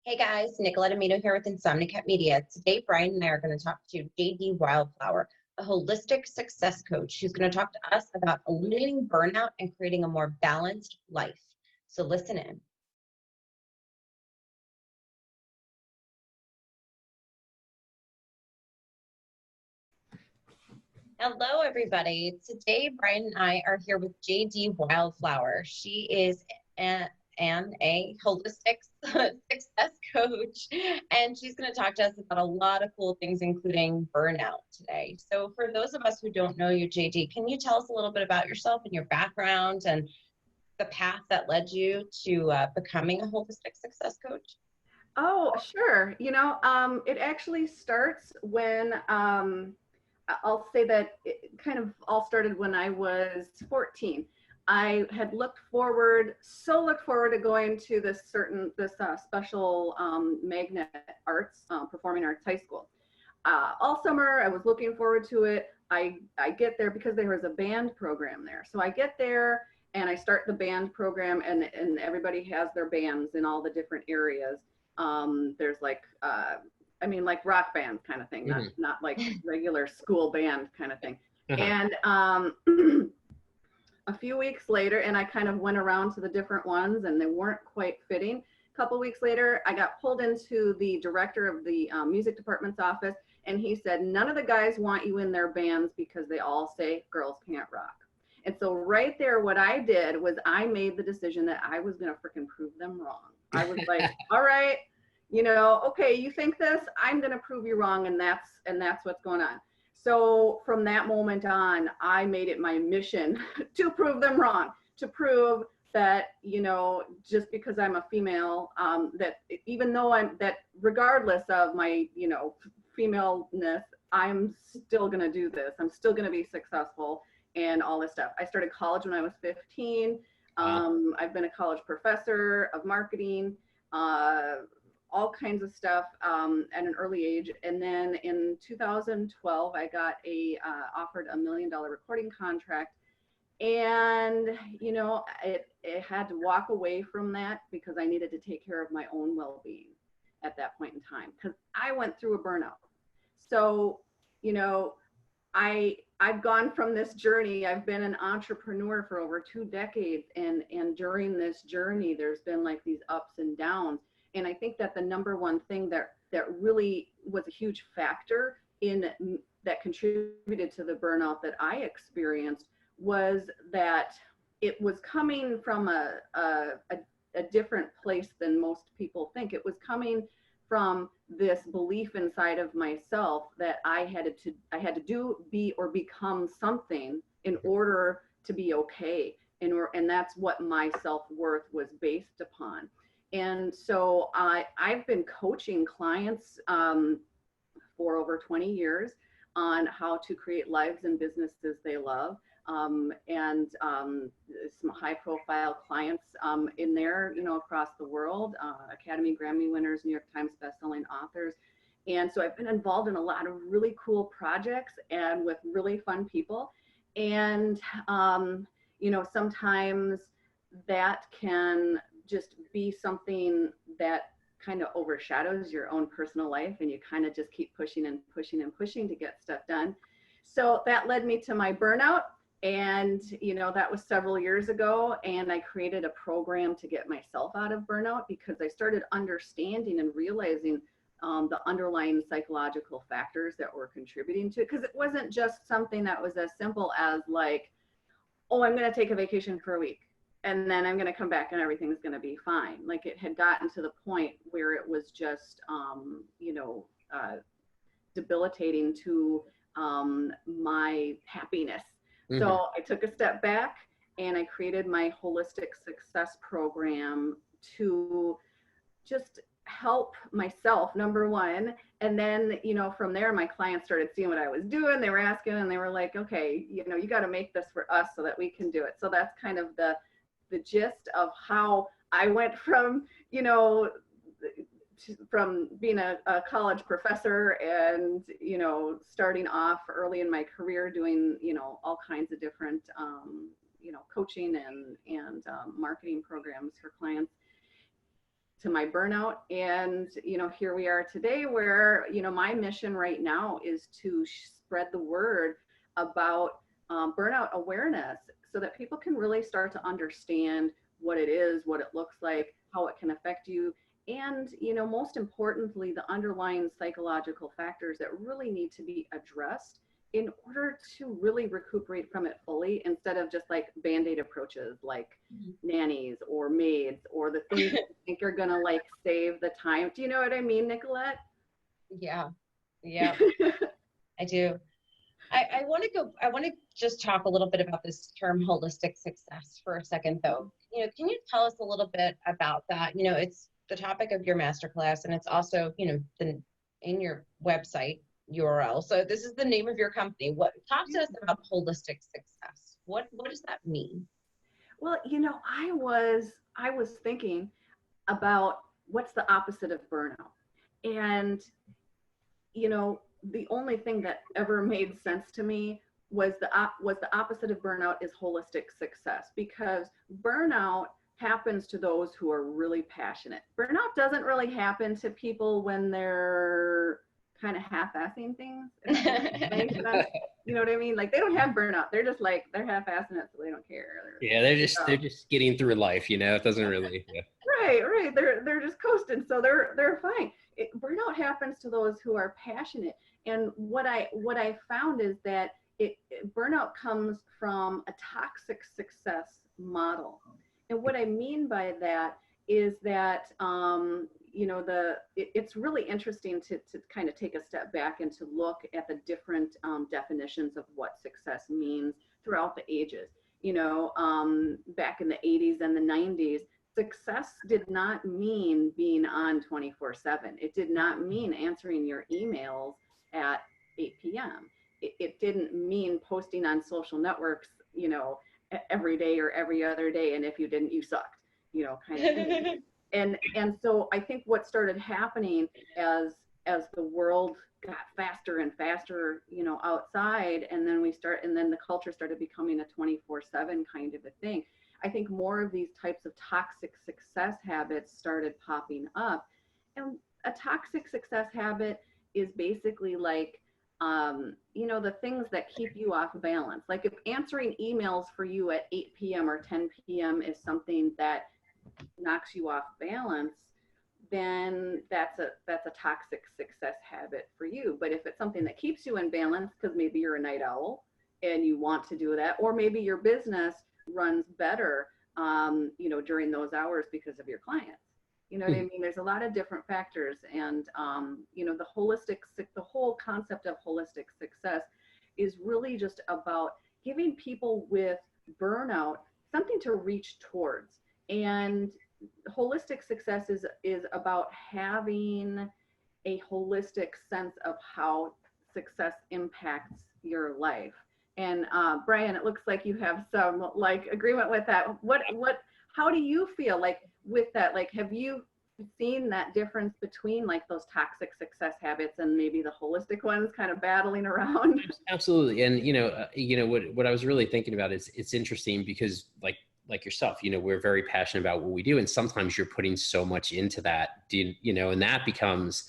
Hey guys, Nicolette Amito here with Insomnicat Media. Today, Bryan and I are going to talk to JD Wildflower, a holistic success coach who's going to talk to us about eliminating burnout and creating a more balanced life. So listen in. Hello, everybody. Today, Bryan and I are here with JD Wildflower. She is a holistic success coach, and she's going to talk to us about a lot of cool things, including burnout today. So for those of us who don't know you, JD, can you tell us a little bit about yourself and your background and the path that led you to becoming a holistic success coach? Oh, sure. It actually starts when I'll say that it kind of all started when I was 14. I had looked forward to going to this special magnet arts, performing arts high school. All summer, I was looking forward to it. I get there because there was a band program there. So I get there and I start the band program, and everybody has their bands in all the different areas. There's like rock band kind of thing, not like regular school band kind of thing. And a few weeks later, and I kind of went around to the different ones and they weren't quite fitting. A couple weeks later, I got pulled into the director of the music department's office, and he said, none of the guys want you in their bands because they all say girls can't rock. And so right there, what I did was I made the decision that I was going to freaking prove them wrong. I was like, all right, okay, you think this, I'm going to prove you wrong. And that's what's going on. So from that moment on, I made it my mission to prove them wrong, to prove that, just because I'm a female, that even though that regardless of my, femaleness, I'm still going to do this. I'm still going to be successful and all this stuff. I started college when I was 15. I've been a college professor of marketing, all kinds of stuff at an early age. And then in 2012, I got offered $1 million recording contract. And, it had to walk away from that because I needed to take care of my own well-being at that point in time, because I went through a burnout. So, I've gone from this journey. I've been an entrepreneur for over 2 decades. And during this journey, there's been like these ups and downs. And I think that the number one thing that really was a huge factor that contributed to the burnout that I experienced was that it was coming from a different place than most people think. It was coming from this belief inside of myself that I had to do, be, or become something in order to be okay. And that's what my self-worth was based upon. And so I've been coaching clients for over 20 years on how to create lives and businesses they love. And some high profile clients in there, across the world, Academy Grammy winners, New York Times bestselling authors. And so I've been involved in a lot of really cool projects and with really fun people. And, sometimes that can just be something that kind of overshadows your own personal life, and you kind of just keep pushing and pushing and pushing to get stuff done. So that led me to my burnout. And, that was several years ago. And I created a program to get myself out of burnout because I started understanding and realizing the underlying psychological factors that were contributing to it. Because it wasn't just something that was as simple as like, oh, I'm going to take a vacation for a week and then I'm going to come back and everything's going to be fine. Like, it had gotten to the point where it was just, debilitating to my happiness. Mm-hmm. So I took a step back and I created my holistic success program to just help myself, number one. And then, from there, my clients started seeing what I was doing. They were asking and they were like, okay, you got to make this for us so that we can do it. So that's kind of the gist of how I went from, from being a college professor and, starting off early in my career doing, all kinds of different, coaching and marketing programs for clients, to my burnout. And, here we are today where, my mission right now is to spread the word about burnout awareness so that people can really start to understand what it is, what it looks like, how it can affect you. And, most importantly, the underlying psychological factors that really need to be addressed in order to really recuperate from it fully, instead of just like Band-Aid approaches like nannies or maids or the things that you think are gonna like save the time. Do you know what I mean, Nicolette? Yeah. I do. I want to just talk a little bit about this term holistic success for a second though. Can you tell us a little bit about that? It's the topic of your masterclass, and it's also, in your website URL. So this is the name of your company. Talk to us about holistic success. What does that mean? Well, I was thinking about what's the opposite of burnout. And, the only thing that ever made sense to me was the opposite of burnout is holistic success, because burnout happens to those who are really passionate. Burnout doesn't really happen to people when they're kind of half-assing things. You know what I mean? Like, they don't have burnout. They're just like, they're half-assing it, so they don't care. They're just getting through life. It doesn't really. Yeah. Right. They're just coasting, so they're fine. Burnout happens to those who are passionate. And what I found is that burnout comes from a toxic success model. And what I mean by that is that it's really interesting to kind of take a step back and to look at the different definitions of what success means throughout the ages. Back in the 80s and the 90s, success did not mean being on 24/7. It did not mean answering your emails at 8 p.m. It didn't mean posting on social networks, every day or every other day. And if you didn't, you sucked, kind of thing. And so I think what started happening as the world got faster and faster, outside, and then the culture started becoming a 24/7 kind of a thing. I think more of these types of toxic success habits started popping up. And a toxic success habit is basically like, the things that keep you off balance. Like, if answering emails for you at 8 p.m. or 10 p.m. is something that knocks you off balance, then that's a toxic success habit for you. But if it's something that keeps you in balance, because maybe you're a night owl and you want to do that, or maybe your business runs better, during those hours because of your clients. You know what I mean? There's a lot of different factors. And, the whole concept of holistic success is really just about giving people with burnout something to reach towards. And holistic success is about having a holistic sense of how success impacts your life. And Bryan, it looks like you have some like agreement with that. How do you feel like with that? Like, have you seen that difference between like those toxic success habits and maybe the holistic ones kind of battling around? Absolutely. And what I was really thinking about is, it's interesting because like yourself, we're very passionate about what we do, and sometimes you're putting so much into that, and that becomes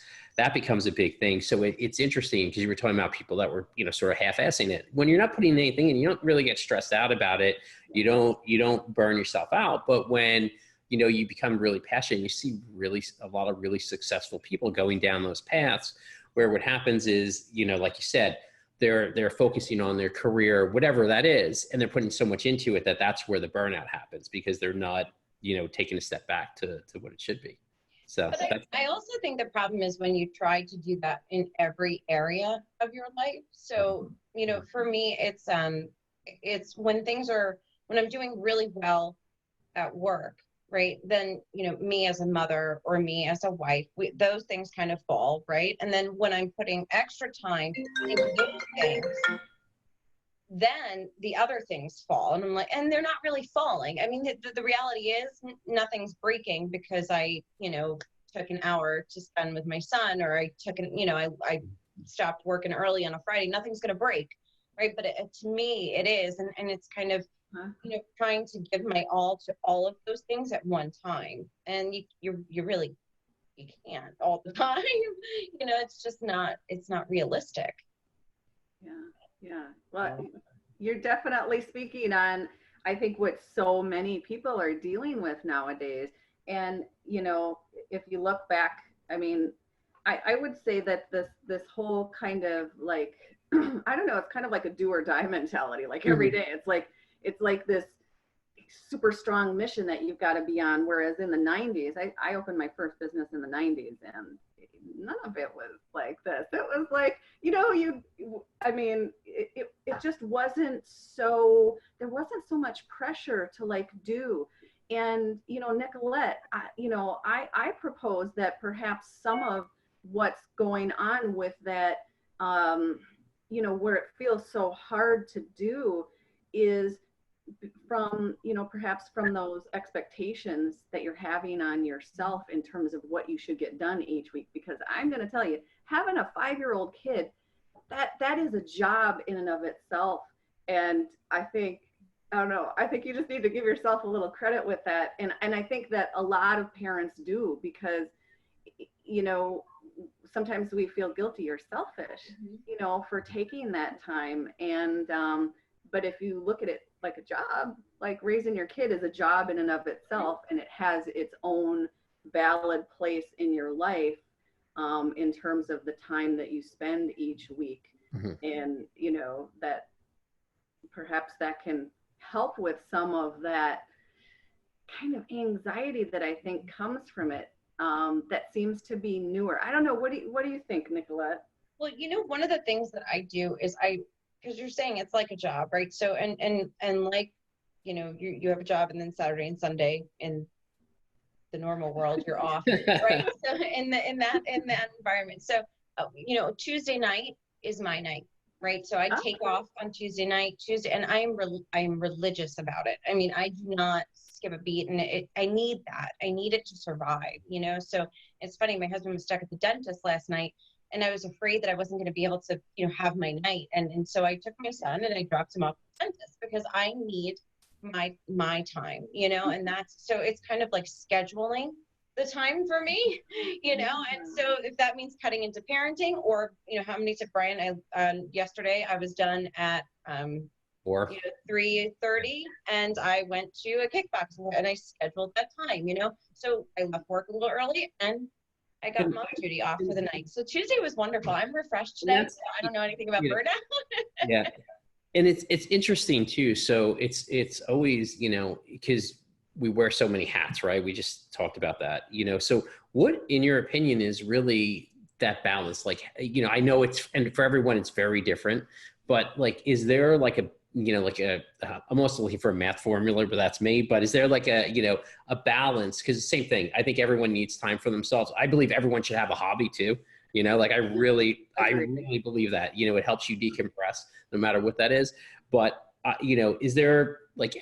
a big thing. So it's interesting because you were talking about people that were, sort of half-assing it. When you're not putting anything in, you don't really get stressed out about it. You don't burn yourself out. But when, you become really passionate, you see a lot of really successful people going down those paths where what happens is, like you said, they're focusing on their career, whatever that is, and they're putting so much into it that's where the burnout happens, because they're not, taking a step back to what it should be. So I also think the problem is when you try to do that in every area of your life. So, for me, it's when I'm doing really well at work, right? Then, me as a mother or me as a wife, those things kind of fall, right? And then when I'm putting extra time into those things, then the other things fall. And I'm like, and they're not really falling. I mean, the reality is nothing's breaking because I, took an hour to spend with my son, or I took I stopped working early on a Friday. Nothing's going to break, right? But to me, it is. And it's kind of trying to give my all to all of those things at one time. And you really, you can't all the time. It's just it's not realistic. Yeah. Well, you're definitely speaking on, I think, what so many people are dealing with nowadays. And, if you look back, I mean, I would say that this whole kind of like, I don't know, it's kind of like a do or die mentality. Like every day, it's like this super strong mission that you've got to be on. Whereas in the 90s, I opened my first business in the 90s, and none of it was like this. It was like, it just wasn't so, there wasn't so much pressure to like do. And, Nicolette, I propose that perhaps some of what's going on with that, where it feels so hard to do is from, perhaps from those expectations that you're having on yourself in terms of what you should get done each week. Because I'm going to tell you, having a 5-year-old kid, that is a job in and of itself. And I think you just need to give yourself a little credit with that. And I think that a lot of parents do, because, sometimes we feel guilty or selfish, for taking that time. And, but if you look at it like a job, like raising your kid is a job in and of itself, and it has its own valid place in your life, in terms of the time that you spend each week. And, that perhaps that can help with some of that kind of anxiety that I think comes from it, that seems to be newer. I don't know. What do you think, Nicolette? Well, one of the things that I do is because you're saying it's like a job, right? So, and like, you have a job, and then Saturday and Sunday in the normal world, you're off, right? So in that environment. So, Tuesday night is my night, right? So I take off on Tuesday, and I'm religious about it. I mean, I do not skip a beat, and I need that. I need it to survive, So it's funny. My husband was stuck at the dentist last night, and I was afraid that I wasn't going to be able to, have my night. And so I took my son and I dropped him off at the dentist, because I need my time, and so it's kind of like scheduling the time for me, and so if that means cutting into parenting, or, how many took Bryan, yesterday I was done at, 3:30, and I went to a kickboxing, and I scheduled that time, so I left work a little early, and I got mom duty off for the night. So Tuesday was wonderful. I'm refreshed today. So I don't know anything about burnout. Yeah. And it's interesting too. So it's always, because we wear so many hats, right? We just talked about that, so what, in your opinion, is really that balance? Like, I know and for everyone, it's very different, but like, is there like a, I'm also looking for a math formula, but that's me. But is there like a, a balance? Because same thing, I think everyone needs time for themselves. I believe everyone should have a hobby too. Like I really believe that, it helps you decompress no matter what that is. But, is there like,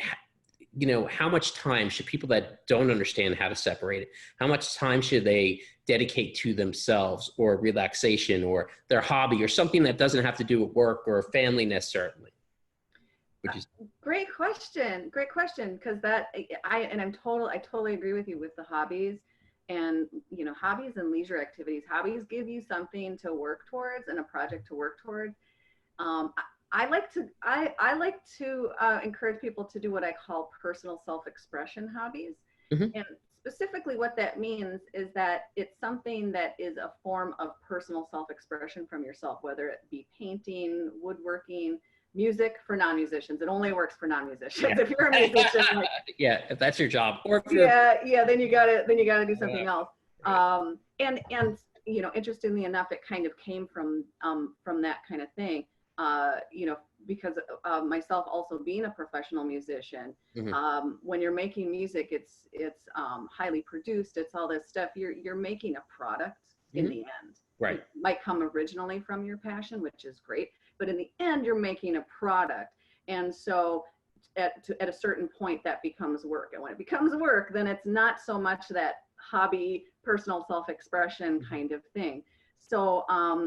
how much time should people that don't understand how to separate it, how much time should they dedicate to themselves or relaxation or their hobby or something that doesn't have to do with work or family necessarily? Great question. Because I totally agree with you with the hobbies, and hobbies and leisure activities. Hobbies give you something to work towards and a project to work towards. I like to encourage people to do what I call personal self-expression hobbies. And specifically what that means is that it's something that is a form of personal self-expression from yourself, whether it be painting, woodworking, music. For non-musicians, it only works for non-musicians. If you're a musician, like, if that's your job, or if then you gotta do something else. And interestingly enough, it kind of came from that kind of thing. Because myself also being a professional musician, when you're making music, it's highly produced. It's all this stuff. You're making a product in the end. Right. It might come originally from your passion, which is great, but in the end, you're making a product. And so at a certain point, that becomes work. And when it becomes work, then it's not so much that hobby, personal self-expression kind of thing. So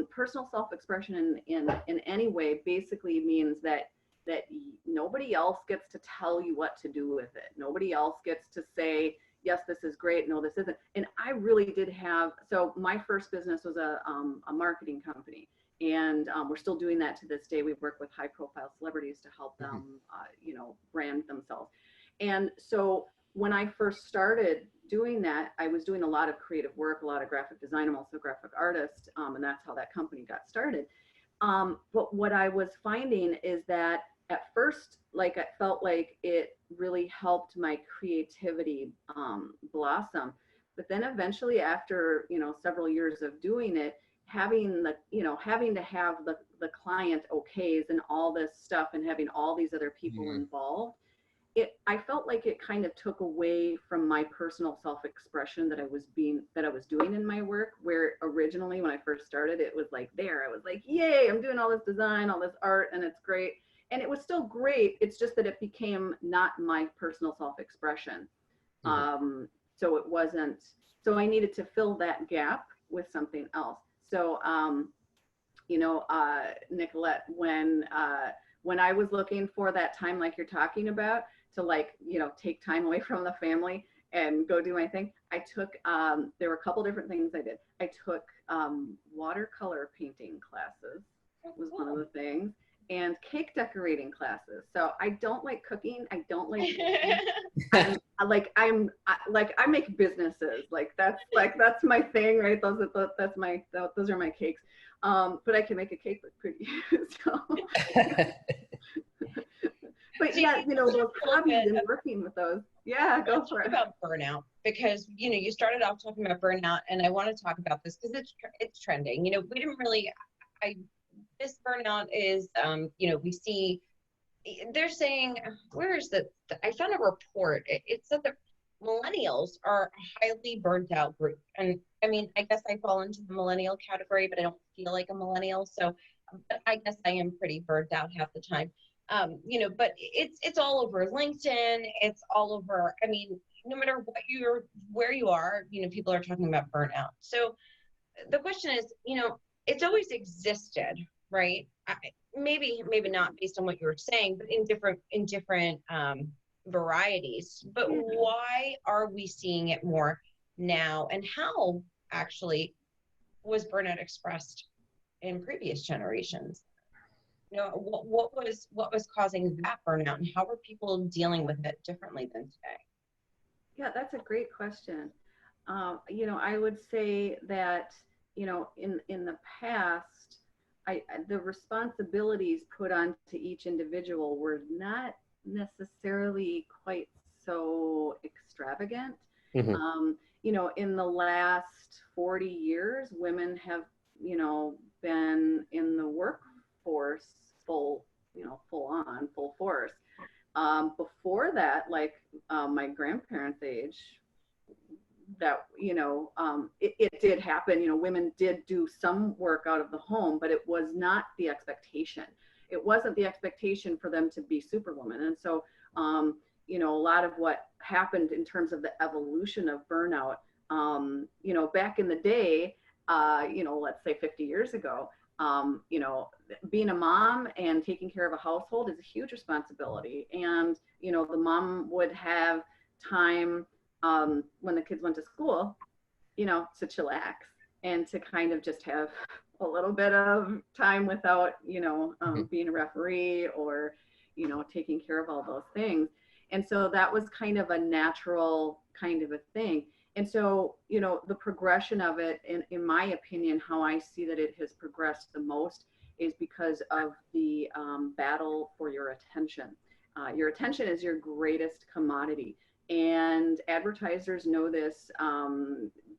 personal self-expression in any way basically means that that nobody else gets to tell you what to do with it. Nobody else gets to say, yes, this is great. No, this isn't. And I really did have, so my first business was a marketing company. And we're still doing that to this day. We work with high profile celebrities to help them, you know, brand themselves. And so when I first started doing that, I was doing a lot of creative work, a lot of graphic design. I'm also a graphic artist. And that's how that company got started. But what I was finding is that at first, like, I felt like it really helped my creativity blossom. But then eventually, after, you know, several years of doing it, having the, you know, having to have the client okays and all this stuff and having all these other people involved, I felt like it kind of took away from my personal self-expression that I was doing in my work, where originally when I first started, it was like I was like, yay, I'm doing all this design, all this art, and it's great. And it was still great. It's just that it became not my personal self-expression. So it wasn't, so I needed to fill that gap with something else. So, you know, Nicolette, when I was looking for that time, like you're talking about, to, like, you know, take time away from the family and go do my thing, I took, there were a couple different things I did. I took watercolor painting classes, was one of the things, and cake decorating classes. So I don't like cooking. I don't like, I make businesses. That's my thing, right? Those are my cakes. But I can make a cake look pretty. So. But yeah, you know, those hobbies and working with those. Yeah, go for it. About burnout, because, you know, you started off talking about burnout, and I want to talk about this because it's trending. You know, we didn't really, this burnout is, you know, we see, they're saying, where is that? I found a report. It said that millennials are a highly burnt out group. And I mean, I guess I fall into the millennial category, but I don't feel like a millennial. So but I guess I am pretty burnt out half the time. You know, but it's all over LinkedIn. It's all over, I mean, no matter where you are, you know, people are talking about burnout. So the question is, you know, it's always existed, right? Maybe not based on what you were saying, but in different varieties. But why are we seeing it more now? And how actually was burnout expressed in previous generations? You know, what was causing that burnout, and how were people dealing with it differently than today? Yeah, that's a great question. You know, I would say that, you know, in the past, the responsibilities put onto each individual were not necessarily quite so extravagant. You know, in the last 40 years, women have, you know, been in the workforce full force. Before that, like my grandparents' age, that, you know, it did happen. You know, women did do some work out of the home, but it was not the expectation. It wasn't the expectation for them to be superwoman. And so, you know, a lot of what happened in terms of the evolution of burnout, you know, back in the day, you know, let's say 50 years ago, you know, being a mom and taking care of a household is a huge responsibility. And, you know, the mom would have time when the kids went to school, you know, to chillax and to kind of just have a little bit of time without, you know, being a referee or, you know, taking care of all those things. And so that was kind of a natural kind of a thing. And so, you know, the progression of it, in my opinion, how I see that it has progressed the most is because of the battle for your attention. Your attention is your greatest commodity. And advertisers know this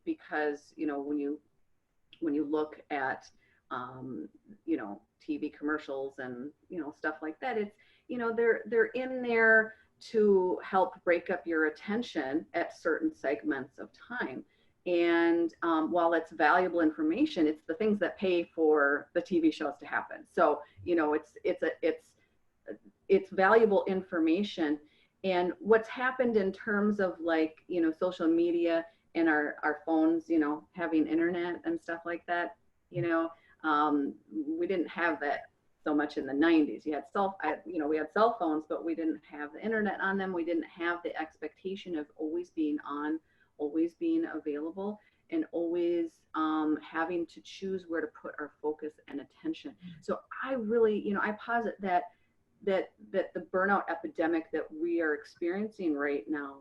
because, you know, when you look at, you know, TV commercials and, you know, stuff like that, it's, you know, they're in there to help break up your attention at certain segments of time. And while it's valuable information, it's the things that pay for the TV shows to happen. So, you know, it's valuable information. And what's happened in terms of, like, you know, social media and our phones, you know, having internet and stuff like that, you know, we didn't have that so much in the 90s. You had we had cell phones, but we didn't have the internet on them. We didn't have the expectation of always being on, always being available, and always having to choose where to put our focus and attention. So I really, I posit that the burnout epidemic that we are experiencing right now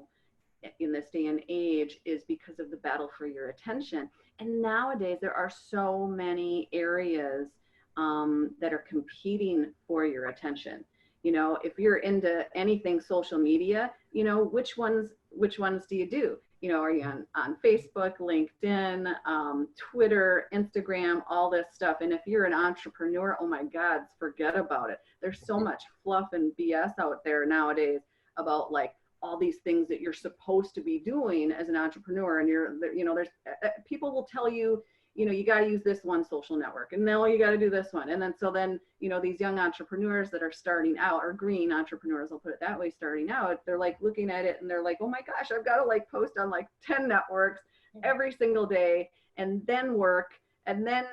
in this day and age is because of the battle for your attention. And nowadays there are so many areas that are competing for your attention. If you're into anything social media, which ones do you do? Are you on Facebook, LinkedIn, Twitter, Instagram, all this stuff? And if you're an entrepreneur, oh my God, forget about it. There's so much fluff and BS out there nowadays about like all these things that you're supposed to be doing as an entrepreneur. And there's people will tell you, you got to use this one social network, and now you got to do this one. And then, these young entrepreneurs that are starting out, or green entrepreneurs, I'll put it that way, starting out, they're like looking at it and they're like, oh my gosh, I've got to like post on like 10 networks every single day, and then work, and then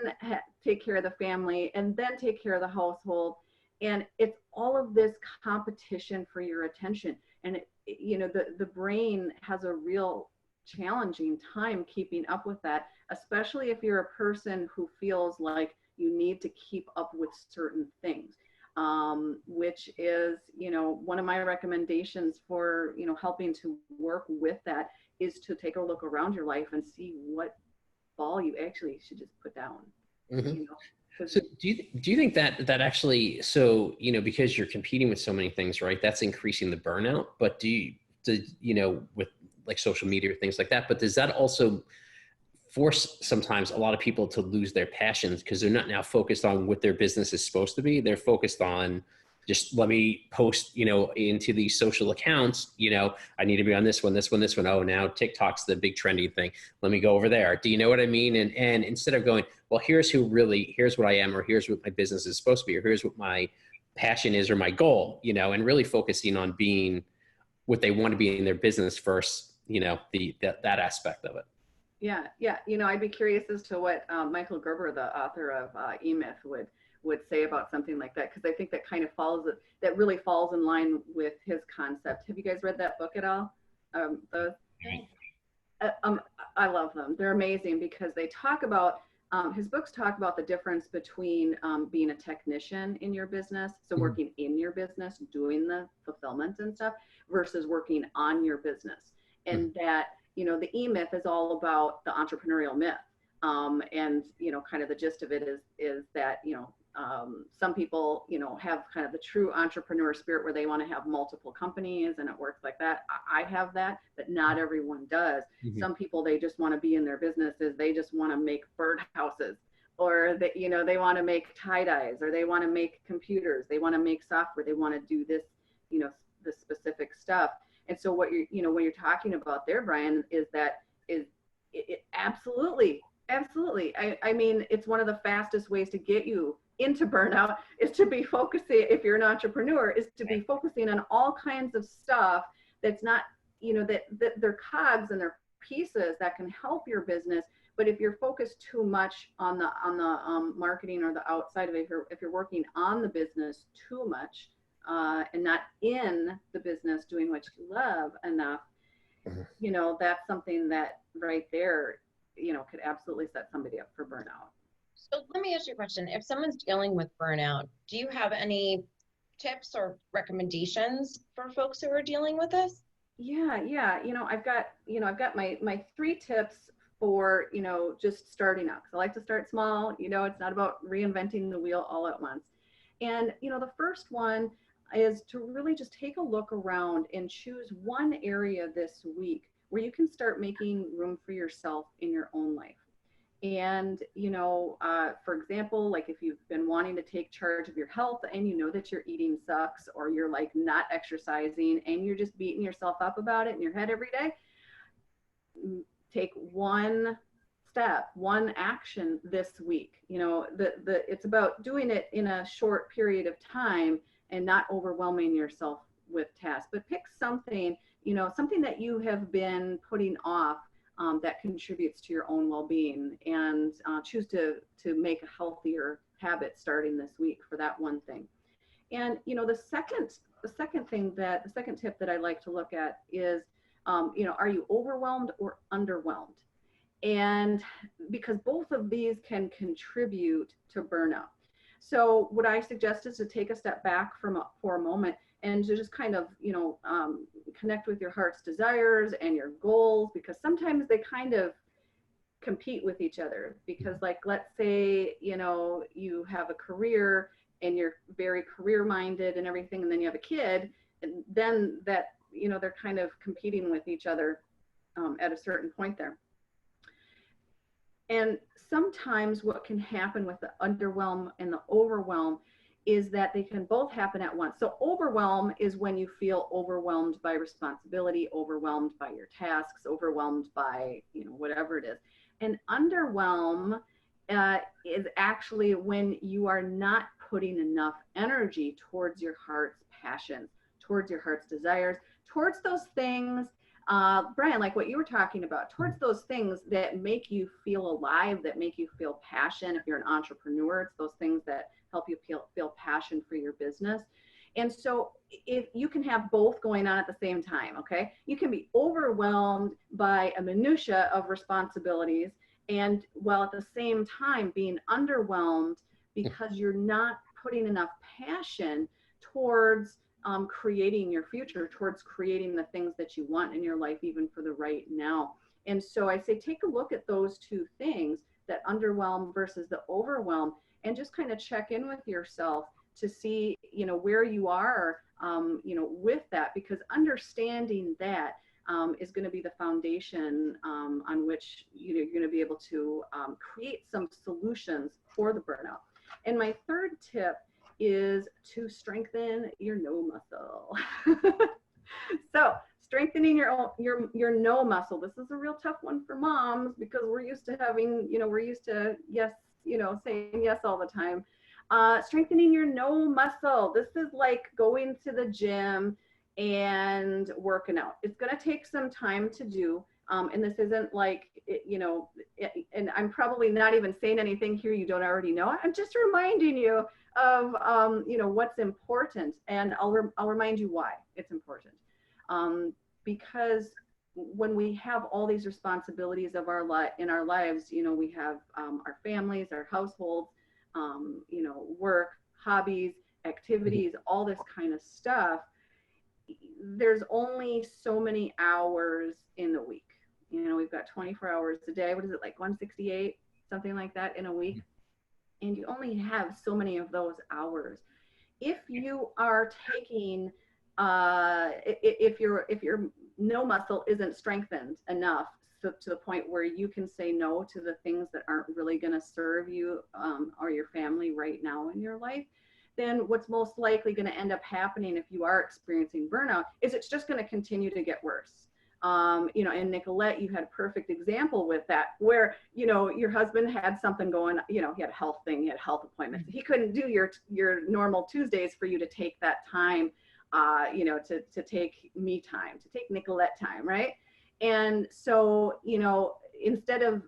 take care of the family, and then take care of the household. And it's all of this competition for your attention. And the brain has a real challenging time keeping up with that, especially if you're a person who feels like you need to keep up with certain things, which is, one of my recommendations for, helping to work with that is to take a look around your life and see what ball you actually should just put down. Mm-hmm. So do you think that actually, so, because you're competing with so many things, right, that's increasing the burnout, but with like social media or things like that, but does that also force sometimes a lot of people to lose their passions because they're not now focused on what their business is supposed to be? They're focused on just, let me post, into these social accounts, I need to be on this one. Oh, now TikTok's the big trendy thing. Let me go over there. Do you know what I mean? And instead of going, well, here's what I am, or here's what my business is supposed to be, or here's what my passion is, or my goal, and really focusing on being what they want to be in their business first, that aspect of it. Yeah. I'd be curious as to what Michael Gerber, the author of E-Myth, would say about something like that, because I think that kind of really falls in line with his concept. Have you guys read that book at all? I love them. They're amazing because they talk about, his books talk about the difference between being a technician in your business, so working in your business, doing the fulfillment and stuff, versus working on your business. And that, the E-Myth is all about the entrepreneurial myth. And, kind of the gist of it is that, some people, have kind of the true entrepreneur spirit where they want to have multiple companies and it works like that. I have that, but not everyone does. Mm-hmm. Some people, they just want to be in their businesses. They just want to make birdhouses, or they want to make tie-dyes, or they want to make computers. They want to make software. They want to do this, the specific stuff. And so what when you're talking about there, Bryan, is it absolutely. I mean, it's one of the fastest ways to get you into burnout is to be focusing, if you're an entrepreneur, is to be focusing on all kinds of stuff that's not, that they're cogs and they're pieces that can help your business. But if you're focused too much on the marketing or the outside of it, if you're working on the business too much, and not in the business doing what you love enough, that's something that right there, could absolutely set somebody up for burnout. So let me ask you a question. If someone's dealing with burnout, do you have any tips or recommendations for folks who are dealing with this? Yeah. I've got my 3 tips for, just starting out. 'Cause I like to start small. It's not about reinventing the wheel all at once. And, the first one is to really just take a look around and choose one area this week where you can start making room for yourself in your own life. And, for example, like if you've been wanting to take charge of your health and that your eating sucks, or you're like not exercising and you're just beating yourself up about it in your head every day, take one step, one action this week. It's about doing it in a short period of time and not overwhelming yourself with tasks, but pick something, something that you have been putting off that contributes to your own well-being, and choose to make a healthier habit starting this week for that one thing. And the second tip that I like to look at is, are you overwhelmed or underwhelmed? And because both of these can contribute to burnout. So what I suggest is to take a step back for a moment and to just kind of, connect with your heart's desires and your goals, because sometimes they kind of compete with each other. Because, like, let's say, you have a career and you're very career minded and everything, and then you have a kid, and then that, they're kind of competing with each other at a certain point there. And sometimes what can happen with the underwhelm and the overwhelm is that they can both happen at once. So overwhelm is when you feel overwhelmed by responsibility, overwhelmed by your tasks, overwhelmed by, whatever it is. And underwhelm is actually when you are not putting enough energy towards your heart's passions, towards your heart's desires, towards those things, Bryan, like what you were talking about, towards those things that make you feel alive, that make you feel passion. If you're an entrepreneur, it's those things that help you feel passion for your business. And so if you can have both going on at the same time, okay, you can be overwhelmed by a minutia of responsibilities, and while at the same time being underwhelmed because you're not putting enough passion towards creating your future, towards creating the things that you want in your life, even for the right now. And so I say, take a look at those two things, that underwhelm versus the overwhelm, and just kind of check in with yourself to see, where you are, with that, because understanding that is going to be the foundation on which you're going to be able to create some solutions for the burnout. And my third tip is to strengthen your no muscle. So strengthening your no muscle. This is a real tough one for moms, because we're used to having, yes, saying yes all the time. Strengthening your no muscle. This is like going to the gym and working out. It's going to take some time to do. And this isn't like, and I'm probably not even saying anything here you don't already know. I'm just reminding you of, what's important. And I'll remind you why it's important. Because when we have all these responsibilities in our lives, we have our families, our households, work, hobbies, activities, all this kind of stuff. There's only so many hours in the week. We've got 24 hours a day. What is it, like 168, something like that in a week? And you only have so many of those hours. If you are taking, if your no muscle isn't strengthened enough to the point where you can say no to the things that aren't really going to serve you or your family right now in your life, then what's most likely going to end up happening if you are experiencing burnout is it's just going to continue to get worse. And Nicolette, you had a perfect example with that, where, your husband had something going, he had a health thing, he had health appointments. He couldn't do your normal Tuesdays for you to take that time, to take me time, to take Nicolette time, right? And so, instead of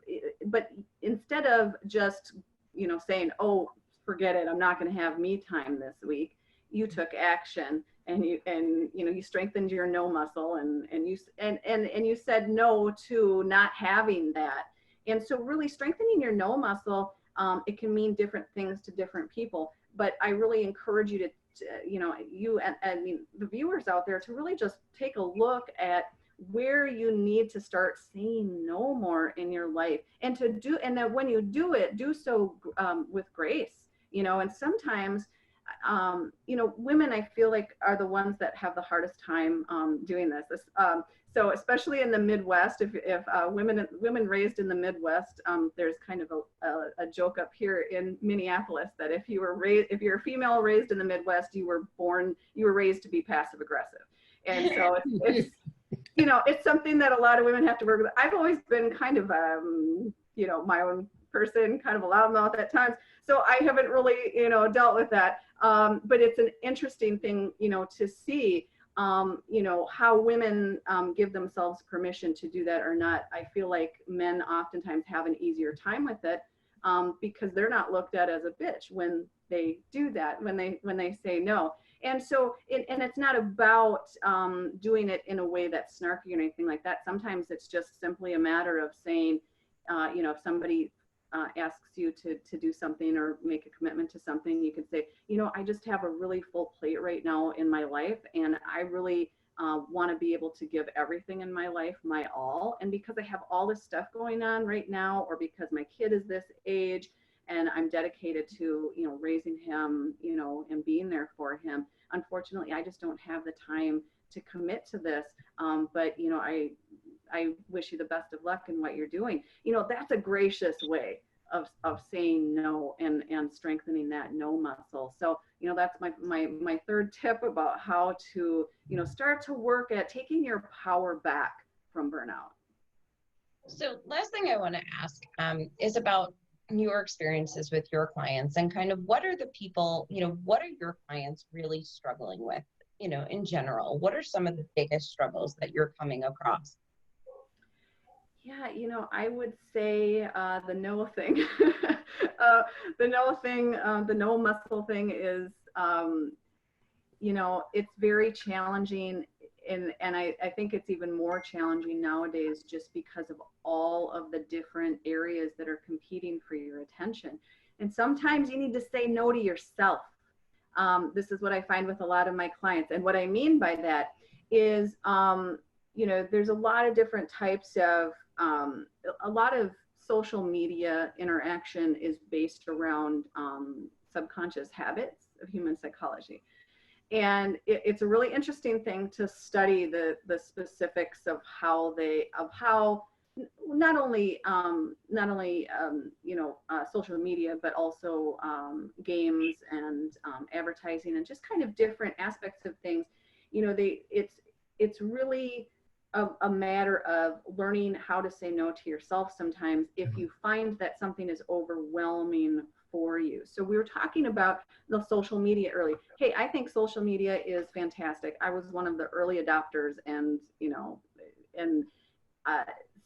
just, saying, oh, forget it, I'm not going to have me time this week, you took action, and you strengthened your no muscle, and you said no to not having that. And so really strengthening your no muscle, it can mean different things to different people, but I really encourage you to you and the viewers out there to really just take a look at where you need to start saying no more in your life, and that when you do it, do so with grace, and sometimes women, I feel like, are the ones that have the hardest time doing this. So especially in the Midwest, if women raised in the Midwest, there's kind of a joke up here in Minneapolis that if you're a female raised in the Midwest, you were raised to be passive aggressive. And so it's it's something that a lot of women have to work with. I've always been kind of my own person, kind of a loudmouth at times, so I haven't really dealt with that. But it's an interesting thing to see you know, how women give themselves permission to do that or not. I feel like men oftentimes have an easier time with it because they're not looked at as a bitch when they do that, when they say no. And so, and it's not about doing it in a way that's snarky or anything like that. Sometimes it's just simply a matter of saying, you know, if somebody asks you to do something or make a commitment to something, you could say, you know, I just have a really full plate right now in my life, and I really want to be able to give everything in my life my all. And because I have all this stuff going on right now, or because my kid is this age and I'm dedicated to, you know, raising him, you know, and being there for him, unfortunately, I just don't have the time to commit to this. But, you know, I wish you the best of luck in what you're doing. You know, that's a gracious way of saying no and strengthening that no muscle. So, you know, that's my third tip about how to, you know, start to work at taking your power back from burnout. So last thing I want to ask is about your experiences with your clients and kind of what are the people, you know, what are your clients really struggling with, you know, in general? What are some of the biggest struggles that you're coming across? Yeah, you know, I would say the no thing. The no muscle thing is, you know, it's very challenging. And I think it's even more challenging nowadays just because of all of the different areas that are competing for your attention. And sometimes you need to say no to yourself. This is what I find with a lot of my clients. And what I mean by that is, you know, there's a lot of different types of, a lot of social media interaction is based around subconscious habits of human psychology. And it's a really interesting thing to study the specifics of how not only you know, social media, but also games and advertising and just kind of different aspects of things. You know, it's really a matter of learning how to say no to yourself sometimes if you find that something is overwhelming for you. So we were talking about the social media early. Hey, I think social media is fantastic. I was one of the early adopters, and you know, and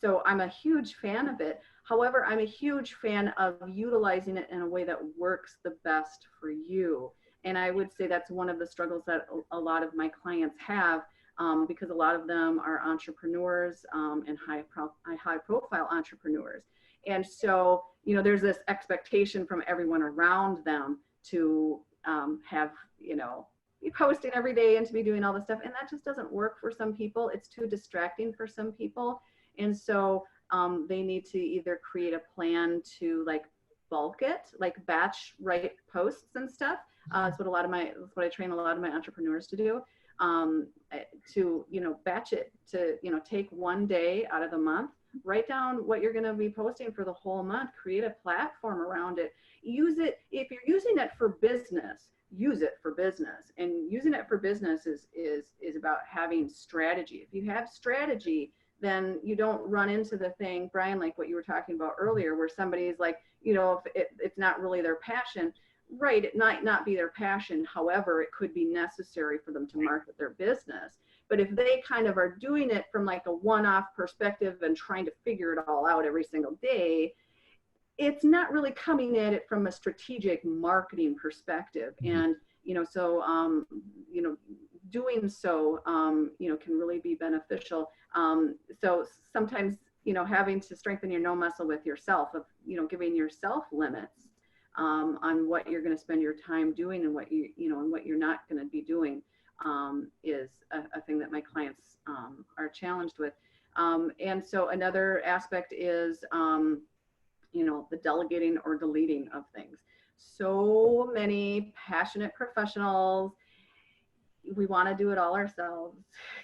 so I'm a huge fan of it. However, I'm a huge fan of utilizing it in a way that works the best for you. And I would say that's one of the struggles that a lot of my clients have, because a lot of them are entrepreneurs and high profile entrepreneurs. And so, you know, there's this expectation from everyone around them to have, you know, be posting every day and to be doing all this stuff. And that just doesn't work for some people. It's too distracting for some people. And so they need to either create a plan to like bulk it, like batch write posts and stuff. That's what I train a lot of my entrepreneurs to do. To, you know, batch it, to, you know, take one day out of the month, write down what you're going to be posting for the whole month, create a platform around it, use it. If you're using it for business, use it for business. And using it for business is about having strategy. If you have strategy, then you don't run into the thing, Brian, like what you were talking about earlier, where somebody is like, you know, if it's not really their passion. Right, it might not be their passion. However, it could be necessary for them to market their business. But if they kind of are doing it from like a one-off perspective and trying to figure it all out every single day, it's not really coming at it from a strategic marketing perspective. And, you know, so, you know, doing so, you know, can really be beneficial. So sometimes, you know, having to strengthen your no muscle with yourself, of, you know, giving yourself limits on what you're going to spend your time doing and what you know, and what you're not going to be doing, is a thing that my clients are challenged with. And so another aspect is, you know, the delegating or deleting of things. So many passionate professionals, we want to do it all ourselves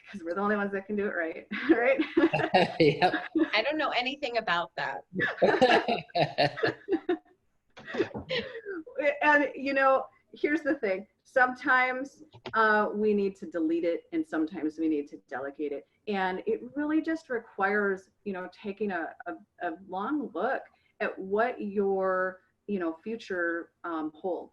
because we're the only ones that can do it right. Right? Yep. I don't know anything about that. And, you know, here's the thing. Sometimes we need to delete it and sometimes we need to delegate it. And it really just requires, you know, taking a long look at what your, you know, future holds.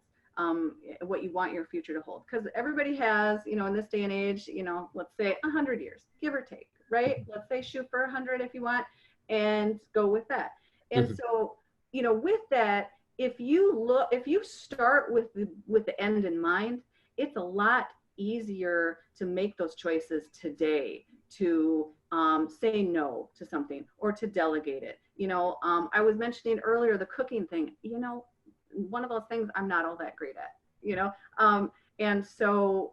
what you want your future to hold. Because everybody has, you know, in this day and age, you know, let's say 100 years, give or take, right? Let's say shoot for 100 if you want, and go with that. And so, you know, with that, if you start with the end in mind, it's a lot easier to make those choices today, to say no to something or to delegate it. You know, I was mentioning earlier the cooking thing, you know, one of those things I'm not all that great at, you know. And so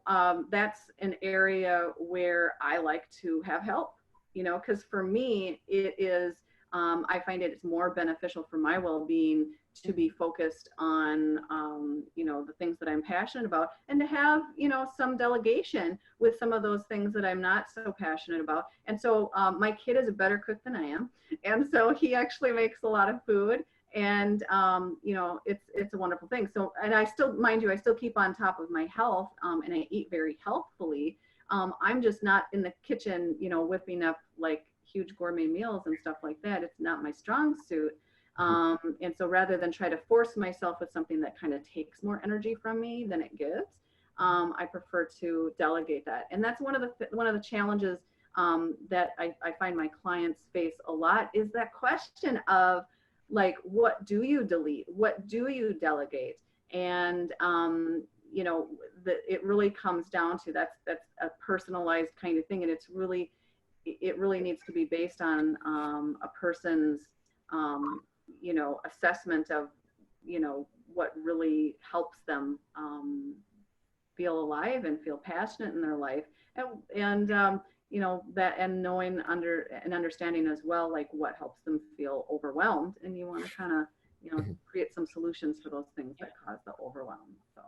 that's an area where I like to have help, you know, because for me, it is, I find it's more beneficial for my well-being to be focused on, you know, the things that I'm passionate about, and to have, you know, some delegation with some of those things that I'm not so passionate about. And so my kid is a better cook than I am. And so he actually makes a lot of food, and, you know, it's a wonderful thing. So, and I still, mind you, I still keep on top of my health, and I eat very healthfully. I'm just not in the kitchen, you know, whipping up like huge gourmet meals and stuff like that. It's not my strong suit. And so rather than try to force myself with something that kind of takes more energy from me than it gives, I prefer to delegate that. And that's one of the challenges that I find my clients face a lot, is that question of like, what do you delete? What do you delegate? And you know, it really comes down to that's a personalized kind of thing, and it really needs to be based on a person's you know, assessment of, you know, what really helps them feel alive and feel passionate in their life, and you know, that, and knowing and understanding as well, like what helps them feel overwhelmed, and you want to kind of, you know, create some solutions for those things that cause the overwhelm. So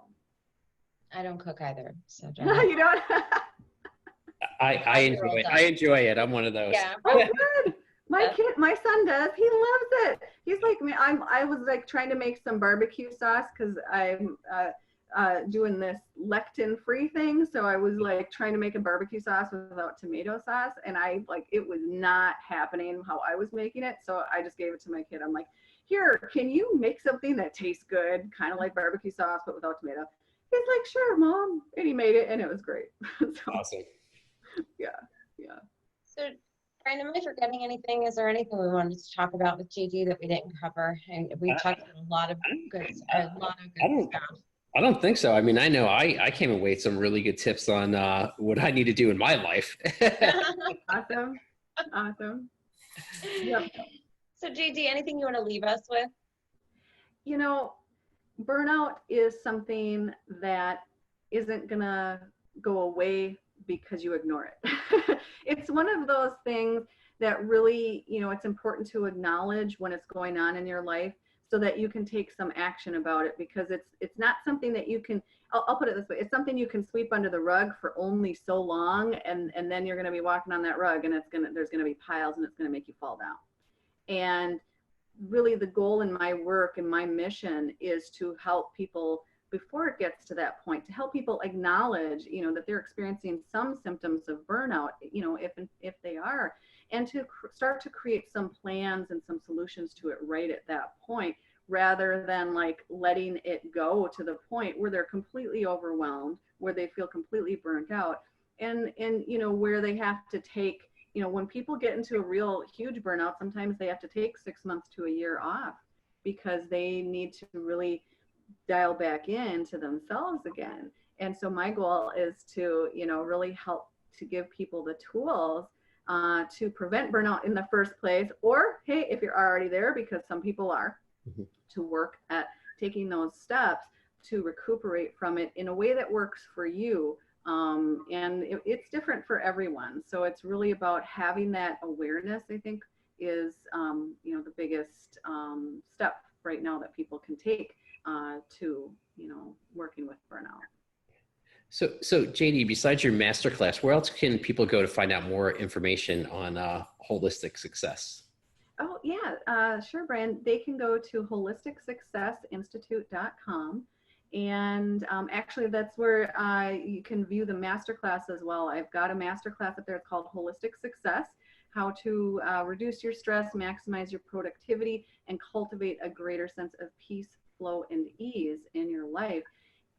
I don't cook either, so you don't. I enjoy it. I'm one of those. Yeah. Oh, good. My son does. He loves it. He's like me. I was like trying to make some barbecue sauce because I'm doing this lectin-free thing. So I was like trying to make a barbecue sauce without tomato sauce, and it was not happening how I was making it. So I just gave it to my kid. I'm like, here, can you make something that tastes good, kind of like barbecue sauce but without tomato? He's like, sure, Mom, and he made it, and it was great. So, Awesome. Yeah. So, Bryan, am I forgetting anything? Is there anything we wanted to talk about with JD that we didn't cover? And we talked about a lot of good stuff. I don't think so. I mean, I know I came away with some really good tips on what I need to do in my life. Awesome. Yep. So, JD, anything you want to leave us with? You know, burnout is something that isn't gonna go away because you ignore it. It's one of those things that really, you know, it's important to acknowledge when it's going on in your life so that you can take some action about it, because it's not something that you can, I'll put it this way, it's something you can sweep under the rug for only so long, and then you're going to be walking on that rug, and there's going to be piles, and it's going to make you fall down. And really the goal in my work and my mission is to help people before it gets to that point, to help people acknowledge, you know, that they're experiencing some symptoms of burnout, you know, if they are, and to start to create some plans and some solutions to it right at that point, rather than like letting it go to the point where they're completely overwhelmed, where they feel completely burnt out, and you know, where they have to take, you know, when people get into a real huge burnout, sometimes they have to take 6 months to a year off because they need to really dial back into themselves again. And so my goal is to, you know, really help to give people the tools to prevent burnout in the first place, or hey, if you're already there, because some people are, to work at taking those steps to recuperate from it in a way that works for you. And it's different for everyone. So it's really about having that awareness, I think, is, you know, the biggest step right now that people can take to, you know, working with burnout. So JD, besides your masterclass, where else can people go to find out more information on holistic success? Oh yeah, sure, Bryan. They can go to holisticsuccessinstitute.com. And actually that's where you can view the masterclass as well. I've got a masterclass up there called Holistic Success, how to reduce your stress, maximize your productivity, and cultivate a greater sense of peace, flow, and ease in your life.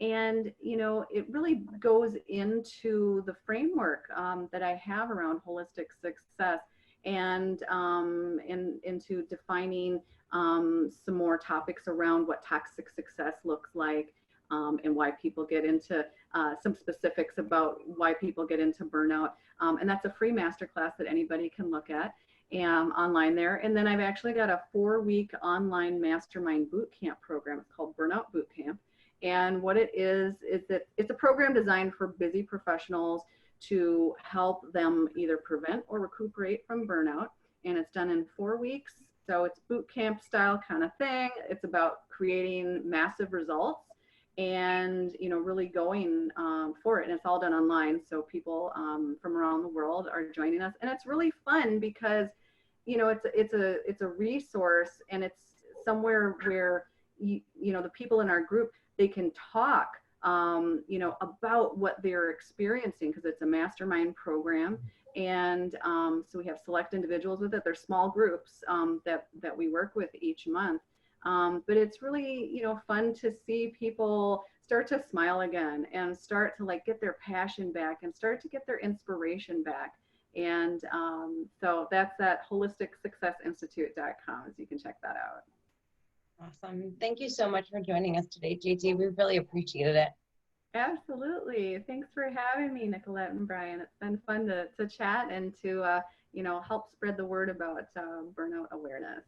And, you know, it really goes into the framework that I have around holistic success, and into defining some more topics around what toxic success looks like, and why people get into some specifics about why people get into burnout. And that's a free masterclass that anybody can look at online there. And then I've actually got a 4-week online mastermind boot camp program. It's called Burnout Boot Camp. And what it is that it's a program designed for busy professionals to help them either prevent or recuperate from burnout. And it's done in 4 weeks. So it's boot camp style kind of thing. It's about creating massive results and, you know, really going for it. And it's all done online. So people from around the world are joining us. And it's really fun because, you know, it's a resource, and it's somewhere where, you know, the people in our group, they can talk, you know, about what they're experiencing, because it's a mastermind program. And so we have select individuals with it. They're small groups that we work with each month. But it's really, you know, fun to see people start to smile again and start to like get their passion back and start to get their inspiration back. And so that's at holisticsuccessinstitute.com, so you can check that out. Awesome. Thank you so much for joining us today, JT. We really appreciated it. Absolutely. Thanks for having me, Nicolette and Bryan. It's been fun to chat and to, you know, help spread the word about burnout awareness.